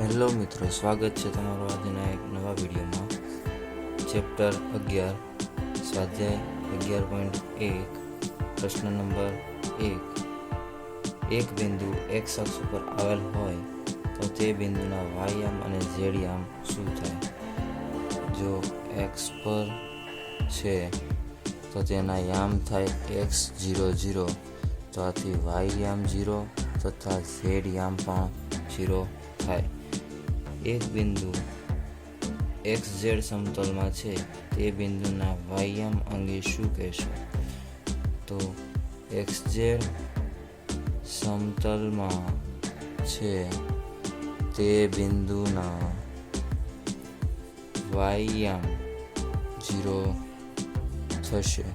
Hello મિત્રો, સ્વાગત છે તમારું આજના એક નવા વિડીયોમાં. ચેપ્ટર 11 સ્વાધ્યાય 11.1 પ્રશ્ન નંબર 1. એક બિંદુ x અક્ષ ઉપર આવેલ હોય તો તે બિંદુના y યામ અને z યામ શું થાય? જો x પર છે તો તેના યામ થાય x 0 0, તો આથી y યામ 0 તથા z યામ પણ 0 થાય. એક બિંદુ xz સમતલમાં છે તે બિંદુના y યામ અંગે શું કહેશો? તો xz સમતલમાં છે તે બિંદુના y યામ 0 થશે.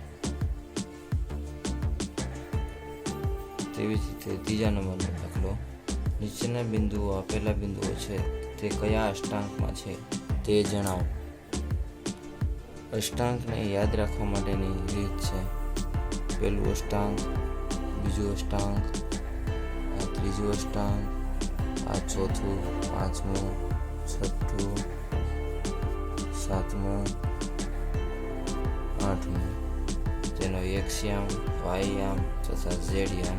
તેવી જ રીતે ત્રીજા નંબરનો દાખલો. નીચેના બિંદુઓ આપેલા બિંદુઓ છે તે કયા અષ્ટાંકમાં છે તે જણાવો. અષ્ટાંકને યાદ રાખવા માટેની રીત છે: પહેલું અષ્ટાંક, બીજું અષ્ટાંક, આ ત્રીજું અષ્ટાંક, આ ચોથું, પાંચમું, છઠ્ઠું, સાતમું, આઠમું. તેનો x યામ, y યામ તથા z યામ.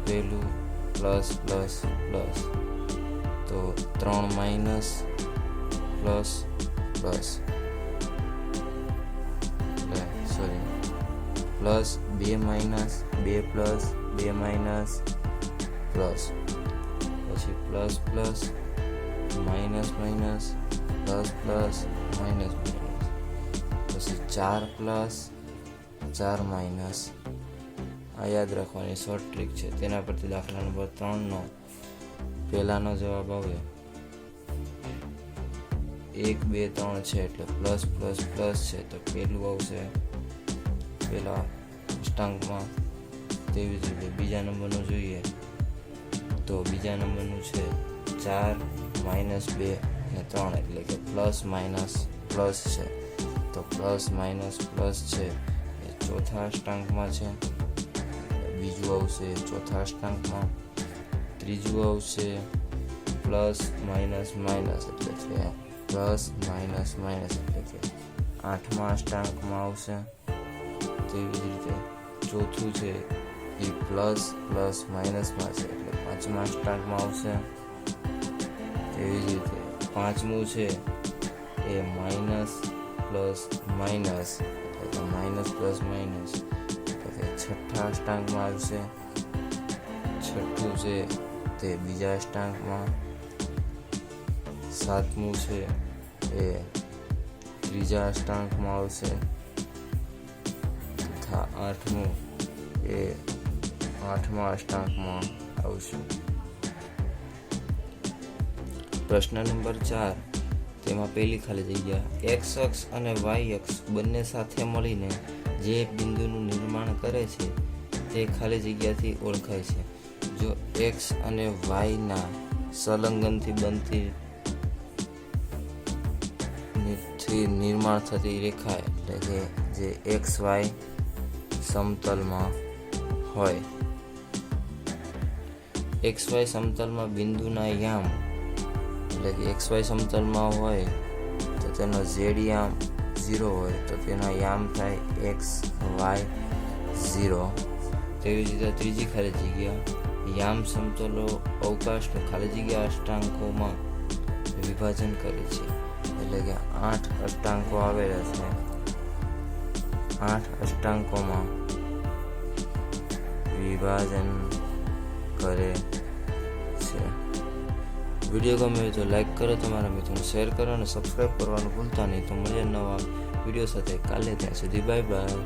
પહેલું પ્લસ પ્લસ પ્લસ, તો 3 minus plus plus, plus 2 minus 2 plus 2 minus plus, પછી plus plus minus minus plus plus minus minus, પછી 4 પ્લસ 4 માઇનસ. આ યાદ રાખવાની શોર્ટ ટ્રીક છે. તેના પરથી દાખલા નંબર 3નો પહેલાનો જવાબ આવે 1 2 3 છે એટલે પ્લસ પ્લસ પ્લસ છે, તો પહેલું આવશે પહેલા અષ્ટાંકમાં. તેવી જ રીતે બીજા નંબરનું જોઈએ તો બીજા નંબરનું છે 4 માઇનસ 2 અને 3 એટલે કે પ્લસ માઇનસ પ્લસ છે, તો પ્લસ માઇનસ પ્લસ છે એ ચોથા અષ્ટાંકમાં છે. બીજું આવશે ચોથા અષ્ટાંકમાં. ત્રીજું આવશે પ્લસ માઇનસ માઇનસ એટલે કે પ્લસ માઇનસ માઇનસ એટલે કે આઠમા અષ્ટાંકમાં આવશે. તેવી જ રીતે ચોથું છે એ પ્લસ પ્લસ માઇનસમાં છે એટલે પાંચમા અષ્ટાંકમાં આવશે. તેવી જ રીતે પાંચમું છે એ માઇનસ પ્લસ માઇનસ એટલે કે માઇનસ પ્લસ માઇનસ એટલે કે છઠ્ઠા અષ્ટાંકમાં આવશે. છઠ્ઠું છે તે બીજા અષ્ટાંકમાં. સાતમું છે એ ત્રીજા અષ્ટાંકમાં આવશે તથા આઠમું એ આઠમા અષ્ટાંકમાં આવશે. પ્રશ્ન નંબર 4. તેમાં પહેલી ખાલી જગ્યા x અક્ષ અને y અક્ષ બંને સાથે મળીને જે બિંદુનું નિર્માણ કરે છે તે ખાલી જગ્યાથી ઓળખાય છે. જો x અને y ના સંલગ્નથી બનતી નિર્માણ થતી રેખા એટલે કે જે xy સમતલમાં હોય. xy સમતલમાં બિંદુના યામ એટલે કે xy સમતલમાં હોય તો તેનો z યામ 0 હોય તો તેનો યામ થાય x y 0. તેવી જ રીતે ત્રીજી ખાલી જગ્યા યામ સમતલો અવકાશનું ખાલી જગ્યા અષ્ટાંકોમાં વિભાજન કરે છે એટલે કે 8 અષ્ટાંકો આવેલા છે. 8 અષ્ટાંકોમાં વિભાજન કરે છે. વિડીયો ગમે તો લાઈક કરો, તમારા મિત્રોને શેર કરો અને સબસ્ક્રાઈબ કરવાનું ભૂલતા નહીં. તો મળીએ નવા વિડીયો સાથે કાલે. ત્યાં સુધી બાય બાય.